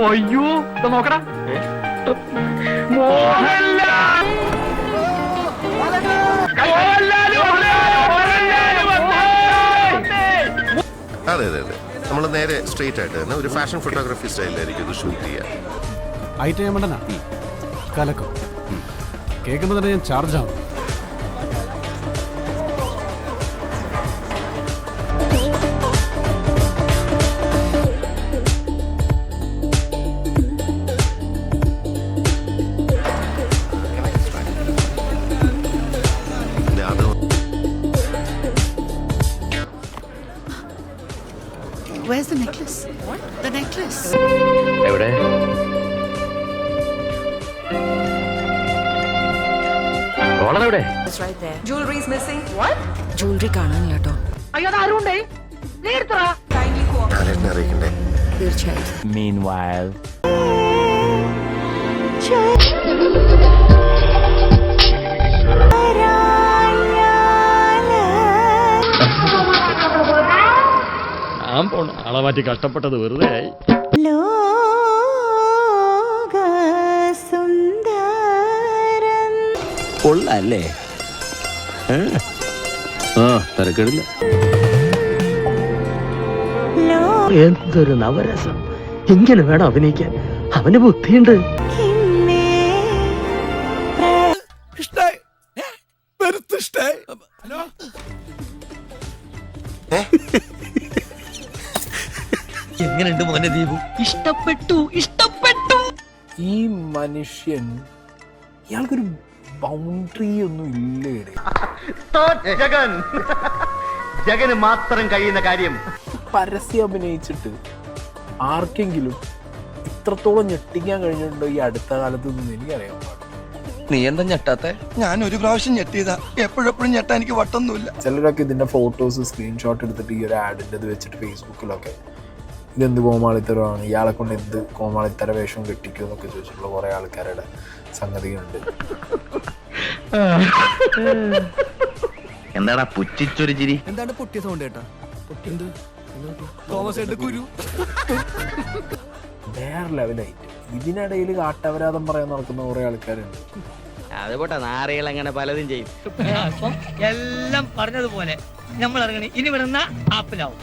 അയ്യോ നോക്കടാ മോഹൻലാൽ അതെ അതെ അതെ നമ്മൾ നേരെ സ്ട്രെയിറ്റ് ആയിട്ട് തന്നെ ഒരു ഫാഷൻ ഫോട്ടോഗ്രാഫി സ്റ്റൈലിലായിരിക്കും ഇത് ഷൂട്ട് ചെയ്യുക. ഐറ്റം ഞാൻ വേണ്ടനാ കലക്കും കേൾക്കുമ്പോൾ തന്നെ ഞാൻ ചാർജ് ആവും. Where's the necklace? What? The necklace. എവിടെ എവിടെ It's right there. Jewelry is missing. What? Jewelry കാണാനില്ല കേട്ടോ. അയ്യോ അത് ആരുണ്ടേ? നീ എടുത്തോ. Kindly cooperate. ലാലേട്ടനെ അറിയിക്കണ്ടേ? തീർച്ചയായും. Meanwhile ഞാൻ പോണ ആളെ മാറ്റി കഷ്ടപ്പെട്ടത് വെറുതെ ആയി. കൊള്ളല്ലേ തിരക്കിടില്ല. എന്തൊരു നവരസം! ഇങ്ങനെ വേണം അഭിനയിക്കാൻ. അവന് ബുദ്ധിയുണ്ട്. എങ്ങനെയുണ്ട് മോനെ ദീപു? ഇഷ്ടപ്പെട്ടു. ഈ മനുഷ്യൻ ഇയാൾക്കൊരു ബൗണ്ടറി ഒന്നും ഇല്ലേ? ജഗന് മാത്രം കഴിയുന്ന കാര്യം പരസ്യം അഭിനയിച്ചിട്ട് ആർക്കെങ്കിലും ഇത്രത്തോളം ഞെട്ടിക്കാൻ കഴിഞ്ഞിട്ടുണ്ടോ ഈ അടുത്ത കാലത്ത് നിന്ന് എനിക്കറിയാൻ പാടില്ല. നീ എന്താ ഞെട്ടാത്തെ? ഞാൻ ഒരു പ്രാവശ്യം ഞെട്ടിയതാ. എപ്പോഴെപ്പോഴും ഞെട്ടാ എനിക്ക് വട്ടൊന്നുമില്ല. ചിലരൊക്കെ ഇതിന്റെ ഫോട്ടോസ് സ്ക്രീൻഷോട്ട് എടുത്തിട്ട് ഈ ഒരു ആഡിൻ്റെ ഇത് വെച്ചിട്ട് ഫേസ്ബുക്കിലൊക്കെ ഇതെന്ത് കോമാളിത്തരമാണ്, ഇയാളെ കൊണ്ട് എന്ത് കോമാളിത്തര വേഷം കെട്ടിക്കും എന്നൊക്കെ ചോദിച്ചിട്ടുള്ള കുറെ ആൾക്കാരുടെ സംഗതികളുണ്ട്. എന്താടാ പുച്ഛിച്ചൊരു ചിരി? എന്താണ് പൊട്ടിയ സൗണ്ട് കേട്ടാ? വേറെ ലെവലായിട്ട് ഇതിനിടയിൽ കാട്ടവരാധം പറയാൻ നടക്കുന്ന കുറെ ആൾക്കാരുണ്ട്. അത് പോട്ടെ, നാറികൾ അങ്ങനെ പലതും ചെയ്യും. എല്ലാം പറഞ്ഞതുപോലെ നമ്മൾ ഇറങ്ങണി ഇനി വിടുന്ന ആപ്പിലാവും.